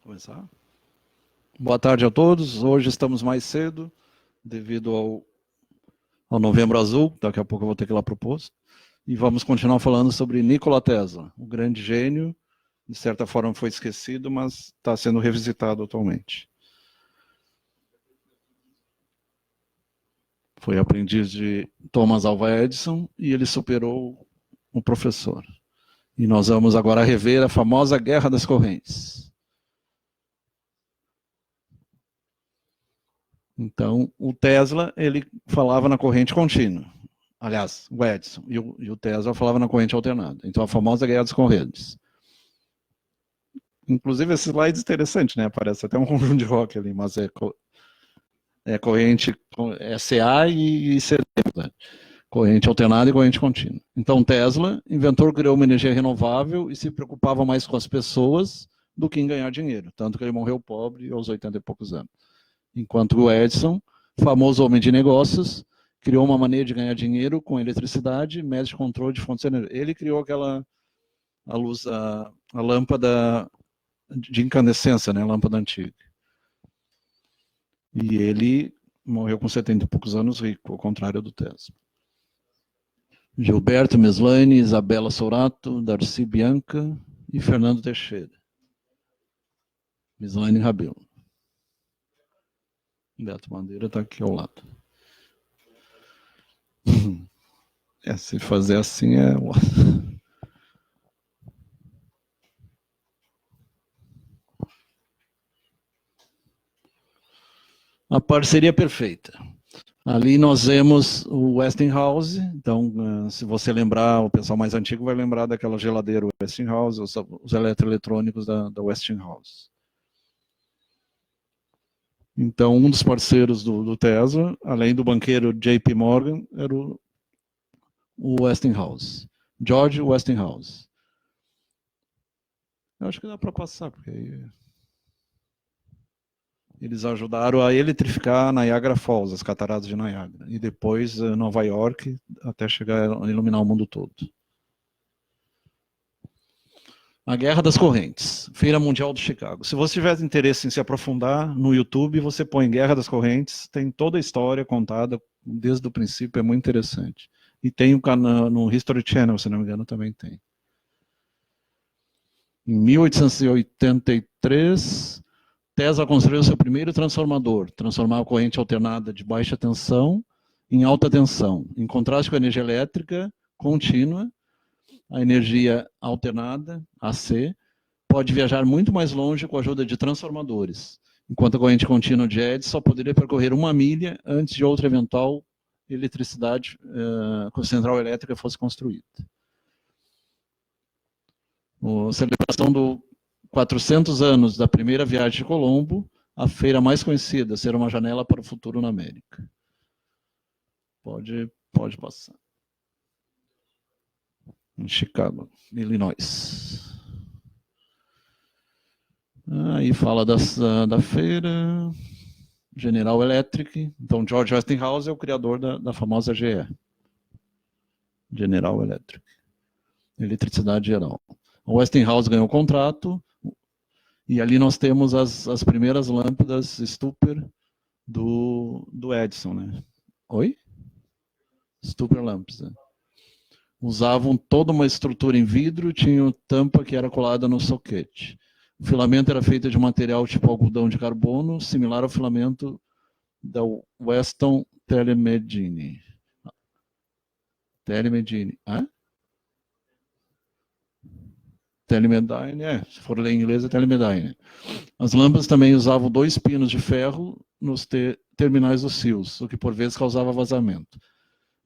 Começar. Boa tarde a todos. Hoje estamos mais cedo, devido ao Novembro Azul. Daqui a pouco eu vou ter que ir lá para o posto. E vamos continuar falando sobre Nikola Tesla, o grande gênio. De certa forma foi esquecido, mas está sendo revisitado atualmente. Foi aprendiz de Thomas Alva Edison e ele superou o professor. E nós vamos agora rever a famosa Guerra das Correntes. Então, o Tesla, ele falava na corrente contínua. Aliás, o Edison e o Tesla falavam na corrente alternada. Então, a famosa Guerra das Correntes. Inclusive, esse slide é interessante, né? Aparece até um conjunto de rock ali, mas é corrente, é CA e CD, né? Corrente alternada e corrente contínua. Então, Tesla, inventor, criou uma energia renovável e se preocupava mais com as pessoas do que em ganhar dinheiro. Tanto que ele morreu pobre aos 80 e poucos anos. Enquanto o Edison, famoso homem de negócios, criou uma maneira de ganhar dinheiro com eletricidade, método de controle de fontes de energia. Ele criou a lâmpada de incandescência, né, a lâmpada antiga. E ele morreu com 70 e poucos anos rico, ao contrário do Tesla. Gilberto Meslani, Isabela Sorato, Darcy Bianca e Fernando Teixeira. Meslani Rabelo. Beto Madeira está aqui ao lado. Se fazer assim é... A parceria perfeita. Ali nós vemos o Westinghouse. Então, se você lembrar, o pessoal mais antigo vai lembrar daquela geladeira Westinghouse, os eletroeletrônicos da Westinghouse. Então, um dos parceiros do Tesla, além do banqueiro JP Morgan, era o Westinghouse. George Westinghouse. Eu acho que dá para passar, porque aí... Eles ajudaram a eletrificar Niagara Falls, as cataratas de Niagara, e depois Nova York, até chegar a iluminar o mundo todo. A Guerra das Correntes, Feira Mundial de Chicago. Se você tiver interesse em se aprofundar no YouTube, você põe Guerra das Correntes, tem toda a história contada desde o princípio, é muito interessante. E tem o canal no History Channel, se não me engano, também tem. Em 1883, Tesla construiu seu primeiro transformador, transformava a corrente alternada de baixa tensão em alta tensão. Em contraste com a energia elétrica contínua, a energia alternada, AC, pode viajar muito mais longe com a ajuda de transformadores, enquanto a corrente contínua de Edison só poderia percorrer 1 milha antes de outra eventual eletricidade com central elétrica fosse construída. A celebração do 400 anos da primeira viagem de Colombo, a feira mais conhecida, ser uma janela para o futuro na América. Pode passar. Em Chicago, Illinois. Aí fala da feira, General Electric. Então, George Westinghouse é o criador da famosa GE. General Electric. Eletricidade geral. O Westinghouse ganhou o contrato, e ali nós temos as primeiras lâmpadas Stupper do Edison, né? Oi? Stupper lamps, né? Usavam toda uma estrutura em vidro, tinha tampa que era colada no soquete. O filamento era feito de material tipo algodão de carbono, similar ao filamento da Weston Telemedine. Telemedine. Telemedine, se for ler em inglês é Telemedine. As lâmpadas também usavam 2 pinos de ferro nos terminais dos fios, o que por vezes causava vazamento.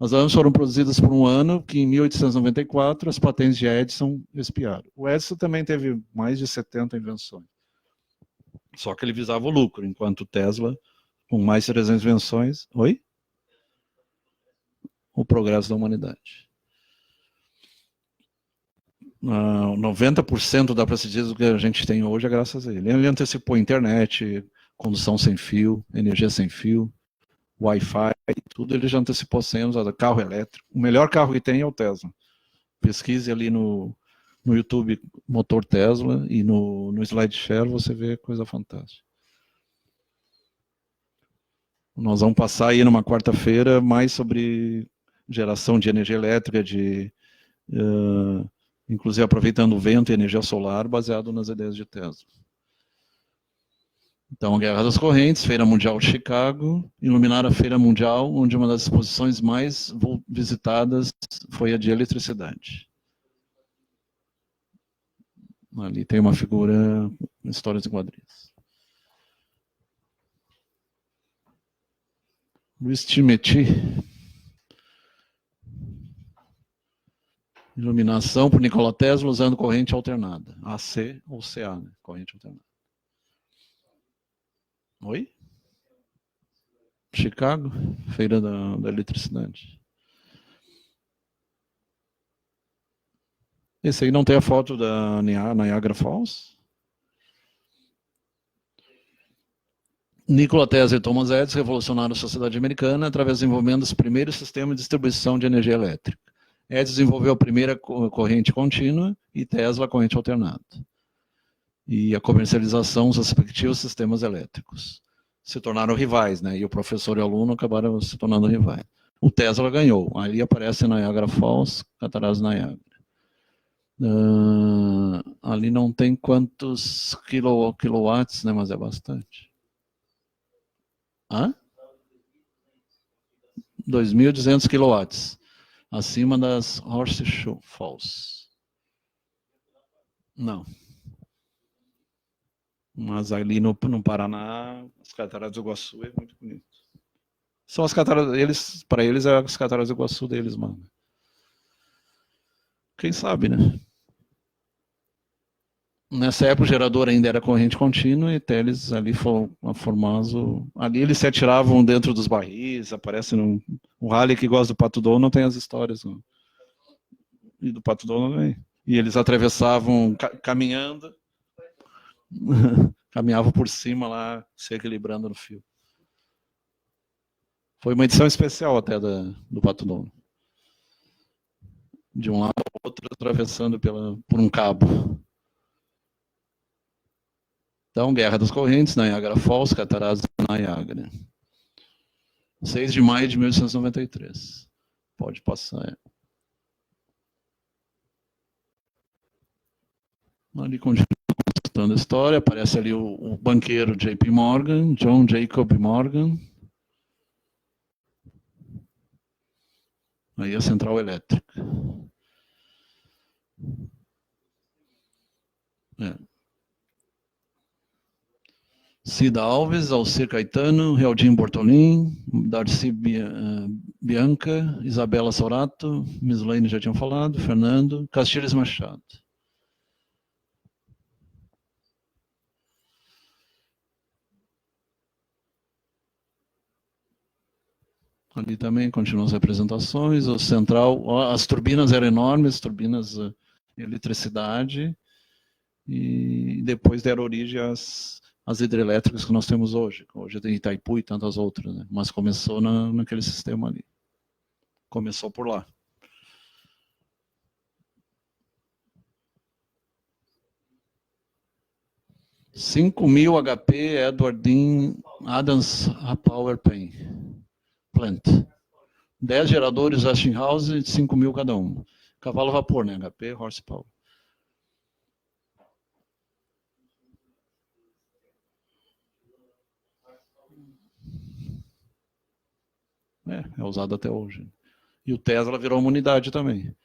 As lâmpadas foram produzidas por 1 ano, que em 1894 as patentes de Edison expiaram. O Edison também teve mais de 70 invenções. Só que ele visava o lucro, enquanto o Tesla, com mais de 300 invenções... Oi? O progresso da humanidade. 90% dá para se dizer do que a gente tem hoje é graças a ele. Ele antecipou a internet, condução sem fio, energia sem fio, Wi-Fi, tudo ele já antecipou 100 anos, carro elétrico. O melhor carro que tem é o Tesla. Pesquise ali no no YouTube motor Tesla e no SlideShare você vê coisa fantástica. Nós vamos passar aí numa quarta-feira mais sobre geração de energia elétrica, inclusive aproveitando o vento e energia solar, baseado nas ideias de Tesla. Então, a Guerra das Correntes, Feira Mundial de Chicago, iluminar a Feira Mundial, onde uma das exposições mais visitadas foi a de eletricidade. Ali tem uma figura, histórias em quadrinhos. Luiz Timeti. Iluminação por Nikola Tesla usando corrente alternada. AC ou CA, né? Corrente alternada. Oi? Chicago, Feira da Eletricidade. Esse aí não tem a foto da Niagara Falls? Nikola Tesla e Thomas Edison revolucionaram a sociedade americana através do desenvolvimento dos primeiros sistemas de distribuição de energia elétrica. Edison desenvolveu a primeira corrente contínua e Tesla a corrente alternada. E a comercialização dos respectivos sistemas elétricos. Se tornaram rivais, né? E o professor e o aluno acabaram se tornando rivais. O Tesla ganhou. Ali aparece Niagara Falls, Cataratas do Niagara. Ali não tem quantos quilowatts, né? Mas é bastante. Hã? 2.200 quilowatts. Acima das Horseshoe Falls. Não. Mas ali no Paraná, as Cataratas do Iguaçu é muito bonito. São as cataratas, para eles é as Cataratas do Iguaçu deles, mano. Quem sabe, né? Nessa época o gerador ainda era corrente contínua e Teles ali foi formoso. Ali eles se atiravam dentro dos barris, aparece o Raleigh que gosta do Pato Donald tem as histórias. Não? E do Pato Donald também. E eles atravessavam caminhando, caminhavam por cima lá, se equilibrando no fio. Foi uma edição especial até do Pato Donald. De um lado ao outro, atravessando por um cabo. Então, Guerra das Correntes, Niagara Falls, Cataratas do Niagara. 6 de maio de 1893. Pode passar. Ali continua contando a história. Aparece ali o banqueiro J.P. Morgan, John Jacob Morgan. Aí a central elétrica. Cida Alves, Alcir Caetano, Realdinho Bortolin, Darcy Bianca, Isabela Sorato, Mislaine já tinham falado, Fernando, Castilhos Machado. Ali também continuam as representações, o central, as turbinas eram enormes, turbinas de eletricidade, e depois deram origem às hidrelétricas que nós temos hoje. Hoje tem Itaipu e tantas outras, né? Mas começou naquele sistema ali. Começou por lá. $5.000 HP Edward Dean Adams Power Plant. 10 geradores Westinghouse, 5.000 cada um. Cavalo vapor, né? HP, horsepower. É usado até hoje. E o Tesla virou uma unidade também.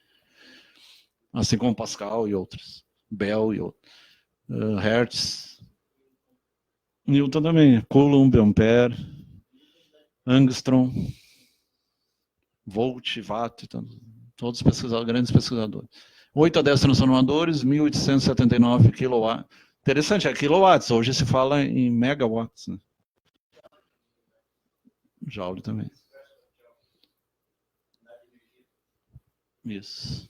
Assim como Pascal e outros. Bell e outros. Hertz. Newton também. Coulomb, Ampere. Angstrom. Volt, Watt. Todos grandes pesquisadores. 8 a 10 transformadores, 1.879 kW. Interessante, é quilowatts. Hoje se fala em megawatts. Né? Joule também. Isso.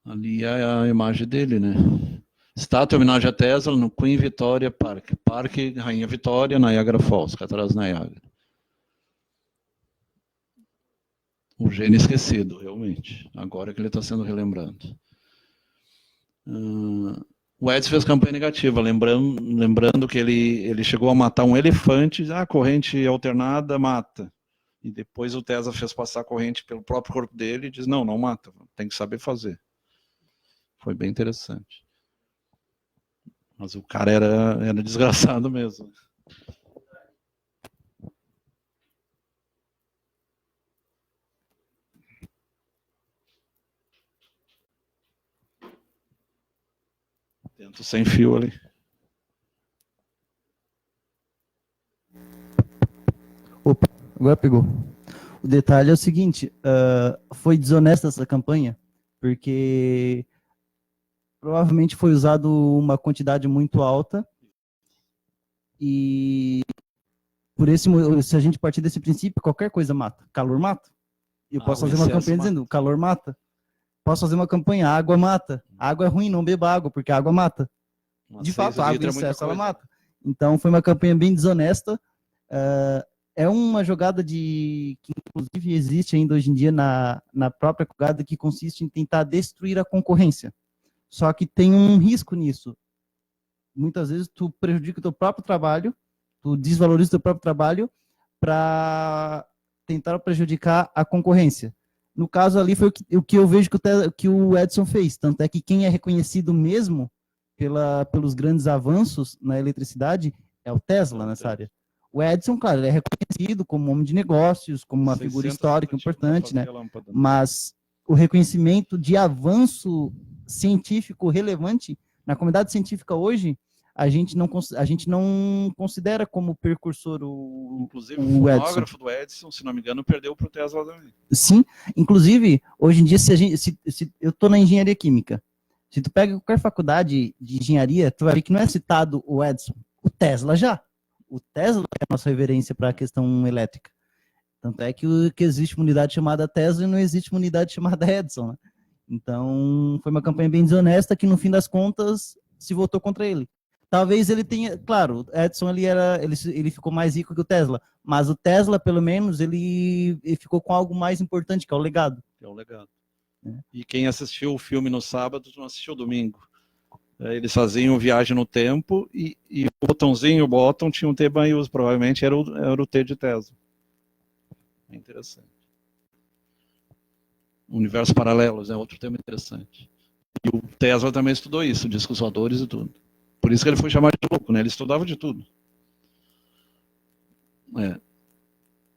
Ali é a imagem dele, né? Estátua em homenagem a Tesla no Queen Victoria Park. Parque Rainha Vitória, Niagara Falls, Cataratas Niagara. O gênio esquecido, realmente. Agora que ele está sendo relembrado. O Edson fez campanha negativa, lembrando que ele chegou a matar um elefante. Corrente alternada mata. E depois o Tesla fez passar a corrente pelo próprio corpo dele e diz, não mata, tem que saber fazer. Foi bem interessante. Mas o cara era desgraçado mesmo. Tento sem fio ali. Opa, agora pegou. O detalhe é o seguinte, foi desonesta essa campanha, porque provavelmente foi usado uma quantidade muito alta e se a gente partir desse princípio, qualquer coisa mata. Calor mata. Eu posso fazer uma campanha dizendo, calor mata. Posso fazer uma campanha, água mata. Água é ruim, não beba água, porque a água mata. De fato, a água em excesso, ela mata. Então, foi uma campanha bem desonesta. É uma jogada que inclusive existe ainda hoje em dia na própria jogada, que consiste em tentar destruir a concorrência. Só que tem um risco nisso. Muitas vezes tu prejudica o teu próprio trabalho, tu desvaloriza o teu próprio trabalho para tentar prejudicar a concorrência. No caso ali foi o que eu vejo que o Edison fez. Tanto é que quem é reconhecido mesmo pelos grandes avanços na eletricidade é o Tesla nessa área. O Edison, claro, ele é reconhecido como homem de negócios, como uma figura histórica importante, né? Mas o reconhecimento de avanço científico relevante na comunidade científica hoje, a gente não considera como precursor inclusive o fonógrafo do Edison, se não me engano, perdeu para o Tesla também. Sim, inclusive, hoje em dia, se eu estou na engenharia química, se tu pega qualquer faculdade de engenharia, tu vai ver que não é citado o Edison, o Tesla já. O Tesla é a nossa reverência para a questão elétrica. Tanto é que existe uma unidade chamada Tesla e não existe uma unidade chamada Edison, né? Então, foi uma campanha bem desonesta que, no fim das contas, se votou contra ele. Talvez ele tenha... Claro, o Edison ele ficou mais rico que o Tesla, mas o Tesla, pelo menos, ele ficou com algo mais importante, que é o legado. É o legado. E quem assistiu o filme no sábado não assistiu domingo. Eles faziam viagem no tempo e o botãozinho, o bottom, tinha um T maiúsculo, provavelmente era o T de Tesla. É interessante. Universos paralelos é outro tema interessante. E o Tesla também estudou isso, discos voadores e tudo. Por isso que ele foi chamado de louco, né? Ele estudava de tudo.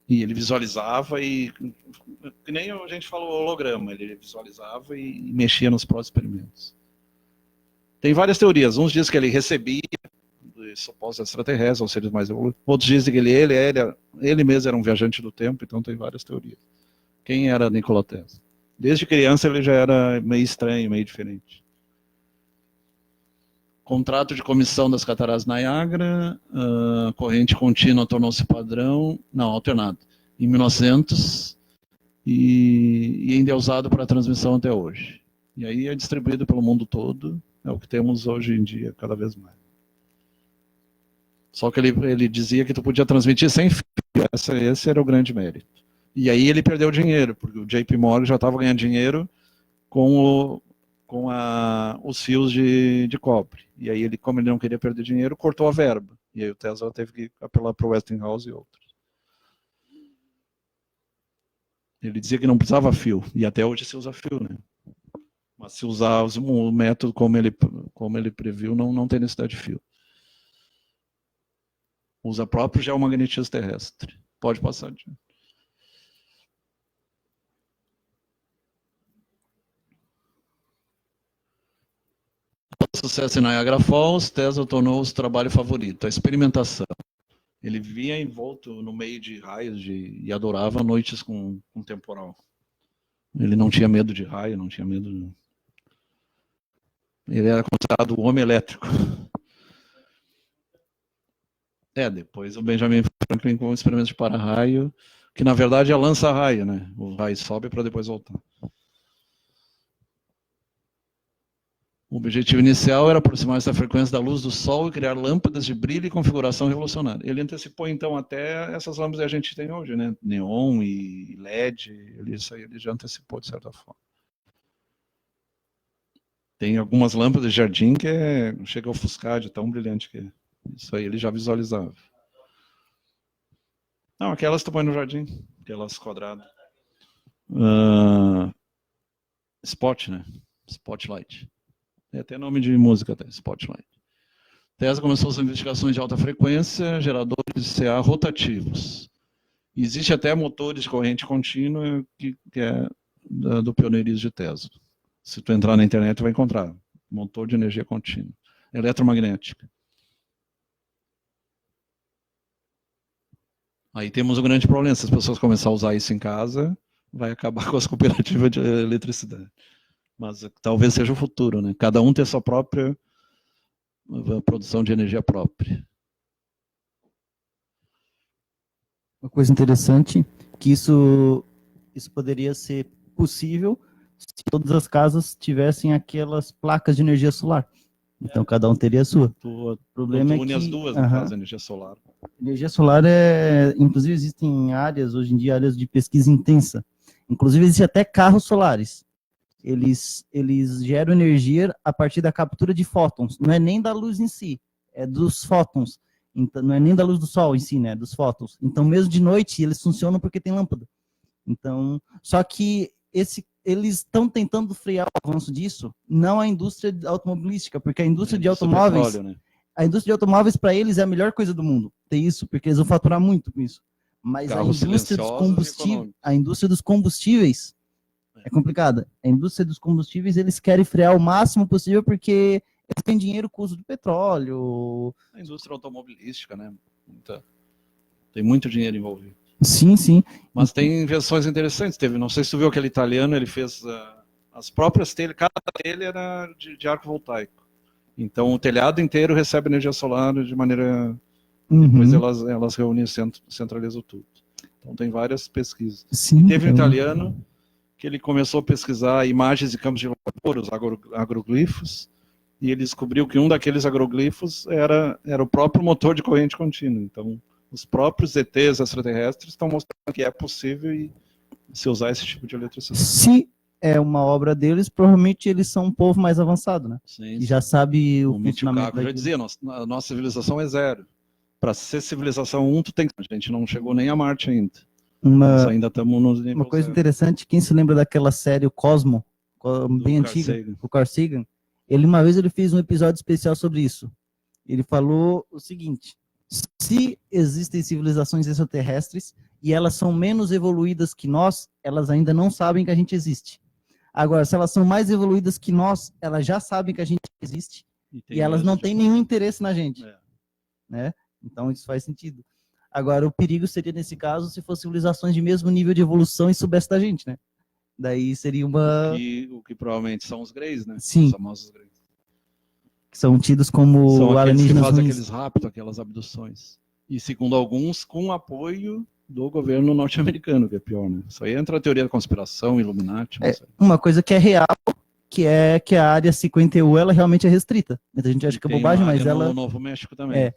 E ele visualizava e... Que nem a gente falou holograma, ele visualizava e mexia nos próprios experimentos. Tem várias teorias. Uns dizem que ele recebia dos supostos extraterrestres, ou seres mais evoluídos. Outros dizem que ele mesmo era um viajante do tempo, então tem várias teorias. Quem era Nikola Tesla? Desde criança ele já era meio estranho, meio diferente. Contrato de comissão das Cataratas Niagara, corrente contínua tornou-se padrão, não, alternado, em 1900 e ainda é usado para transmissão até hoje. E aí é distribuído pelo mundo todo, é o que temos hoje em dia, cada vez mais. Só que ele dizia que tu podia transmitir sem fio, esse era o grande mérito. E aí ele perdeu dinheiro, porque o JP Morgan já estava ganhando dinheiro com os fios de cobre. E aí, como ele não queria perder dinheiro, cortou a verba. E aí o Tesla teve que apelar para o Westinghouse e outros. Ele dizia que não precisava fio, e até hoje se usa fio, né? Mas se usar o método como ele previu, não tem necessidade de fio. Usa próprio geomagnetismo terrestre. Pode passar. Sucesso em Niagara Falls, Tesla tornou o trabalho favorito, a experimentação. Ele vivia envolto no meio de raios e adorava noites com temporal. Ele não tinha medo de raio, não tinha medo de... Ele era considerado o homem elétrico. Depois o Benjamin Franklin com o experimento de para-raio, que na verdade é lança-raio, né? O raio sobe para depois voltar. O objetivo inicial era aproximar-se da frequência da luz do Sol e criar lâmpadas de brilho e configuração revolucionária. Ele antecipou, então, até essas lâmpadas que a gente tem hoje, né? Neon e LED, isso aí ele já antecipou, de certa forma. Tem algumas lâmpadas de jardim que chega a ofuscar de tão brilhante que é. Isso aí ele já visualizava. Não, aquelas que tu põe no jardim, aquelas quadradas. Spot, né? Spotlight. Tem até nome de música, até, Spotlight. Tesla começou suas investigações de alta frequência, geradores de CA rotativos. Existe até motores de corrente contínua que é do pioneirismo de Tesla. Se tu entrar na internet, tu vai encontrar motor de energia contínua, eletromagnética. Aí temos um grande problema, se as pessoas começarem a usar isso em casa, vai acabar com as cooperativas de eletricidade. Mas talvez seja o futuro, né? Cada um ter sua própria produção de energia própria. Uma coisa interessante, que isso poderia ser possível se todas as casas tivessem aquelas placas de energia solar. Então, cada um teria a sua. O problema é que... as duas, no caso, energia solar. Energia solar inclusive, existem áreas, hoje em dia, áreas de pesquisa intensa. Inclusive, existem até carros solares. Eles geram energia a partir da captura de fótons. Não é nem da luz em si, é dos fótons. Então, não é nem da luz do sol em si, né? Dos fótons. Então, mesmo de noite, eles funcionam porque tem lâmpada. Então, só que eles estão tentando frear o avanço disso, não a indústria automobilística, porque a indústria de automóveis, petróleo, né? A indústria de automóveis, para eles, é a melhor coisa do mundo. Tem isso, porque eles vão faturar muito com isso. Mas a indústria dos combustíveis é complicada. A indústria dos combustíveis, eles querem frear o máximo possível porque eles têm dinheiro com o uso do petróleo. A indústria automobilística, né? Tem muito dinheiro envolvido. Sim, sim. Mas tem invenções interessantes. Não sei se tu viu aquele italiano, ele fez as próprias telhas, cada telha era de arco voltaico. Então o telhado inteiro recebe energia solar de maneira... Depois elas reúnem e centralizam tudo. Então tem várias pesquisas. Sim, teve um italiano que ele começou a pesquisar imagens de campos de lavoura, os agroglifos, e ele descobriu que um daqueles agroglifos era o próprio motor de corrente contínua. Então, os próprios ETs extraterrestres estão mostrando que é possível se usar esse tipo de eletricidade. Se é uma obra deles, provavelmente eles são um povo mais avançado, né? Sim, e já sabe o funcionamento. Eu já dizia, a nossa civilização é 0. Para ser civilização 1, a gente não chegou nem a Marte ainda. Nós ainda estamos no nível uma coisa 0. Interessante, quem se lembra daquela série, o Cosmo, bem antiga, o Carl Sagan, uma vez ele fez um episódio especial sobre isso. Ele falou o seguinte: se existem civilizações extraterrestres e elas são menos evoluídas que nós, elas ainda não sabem que a gente existe. Agora, se elas são mais evoluídas que nós, elas já sabem que a gente existe e elas não têm nenhum interesse na gente. Né? Então, isso faz sentido. Agora, o perigo seria, nesse caso, se fossem civilizações de mesmo nível de evolução e soubesse da gente, né? Daí seria uma... O que provavelmente são os Greys, né? Sim. Os famosos Greys. Que são tidos como são alienígenas que fazem ruins. Aqueles raptos, aquelas abduções. E, segundo alguns, com apoio do governo norte-americano, que é pior, né? Isso aí entra a teoria da conspiração, Illuminati. Uma coisa que é real, que a área 51, ela realmente é restrita. Muita gente acha que é bobagem, mas ela... no Novo México também.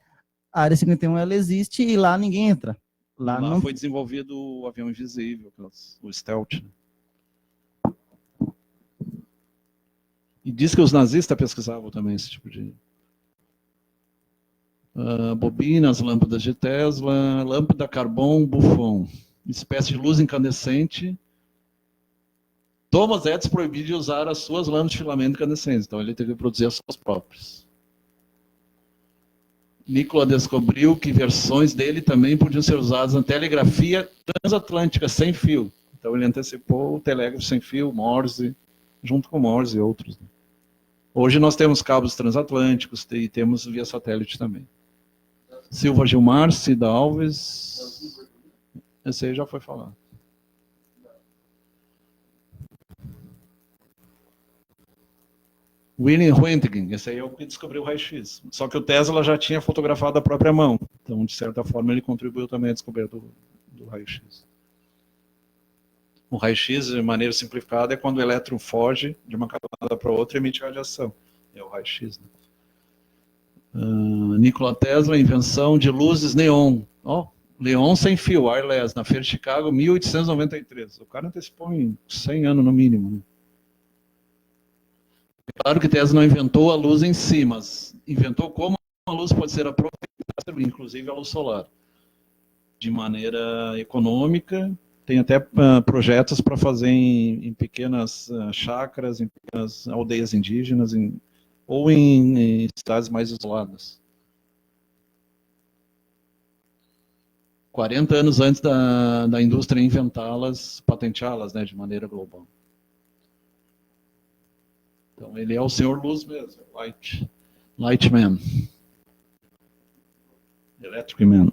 A área 51, ela existe e lá ninguém entra. Lá não... foi desenvolvido o avião invisível, o stealth. Né? E diz que os nazistas pesquisavam também esse tipo de... bobinas, lâmpadas de Tesla, lâmpada carbono Buffon, espécie de luz incandescente. Thomas Edison proibiu de usar as suas lâmpadas de filamento incandescente, então ele teve que produzir as suas próprias. Nikola descobriu que versões dele também podiam ser usadas na telegrafia transatlântica sem fio. Então ele antecipou o telégrafo sem fio, Morse, junto com Morse e outros. Né? Hoje nós temos cabos transatlânticos e temos via satélite também. Silva Gilmar, Cida Alves, esse aí já foi falado. William Röntgen, esse aí é o que descobriu o raio-x. Só que o Tesla já tinha fotografado a própria mão. Então, de certa forma, ele contribuiu também à descoberta do raio-x. O raio-x, de maneira simplificada, é quando o elétron foge de uma camada para outra e emite radiação. É o raio-x, né? Nikola Tesla, invenção de luzes neon. Ó, neon sem fio, wireless, na Feira de Chicago, 1893. O cara antecipou em 100 anos no mínimo. Né? Claro que Tesla não inventou a luz em si, mas inventou como a luz pode ser aproveitada, inclusive a luz solar, de maneira econômica. Tem até projetos para fazer em pequenas chácaras, em pequenas aldeias indígenas, ou em cidades mais isoladas. 40 anos antes da indústria inventá-las, patenteá-las, né, de maneira global. Então ele é o Senhor Luz mesmo, Lightman, Electric Man.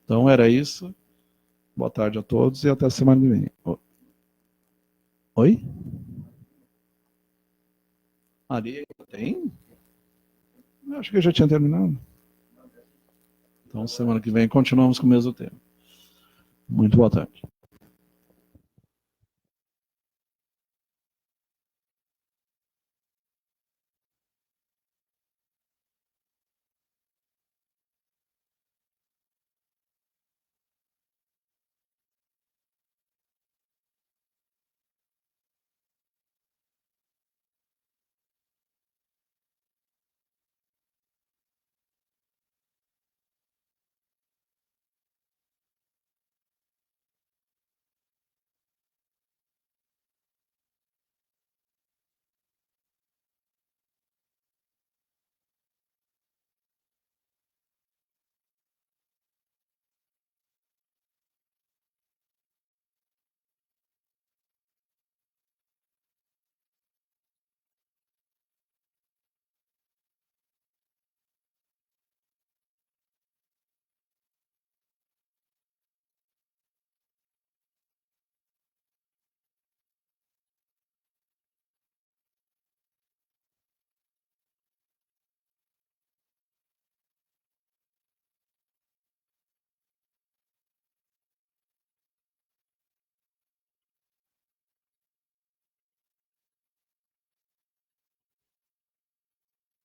Então era isso. Boa tarde a todos e até a semana que vem. Oi? Ali tem? Acho que eu já tinha terminado. Então semana que vem continuamos com o mesmo tema. Muito boa tarde.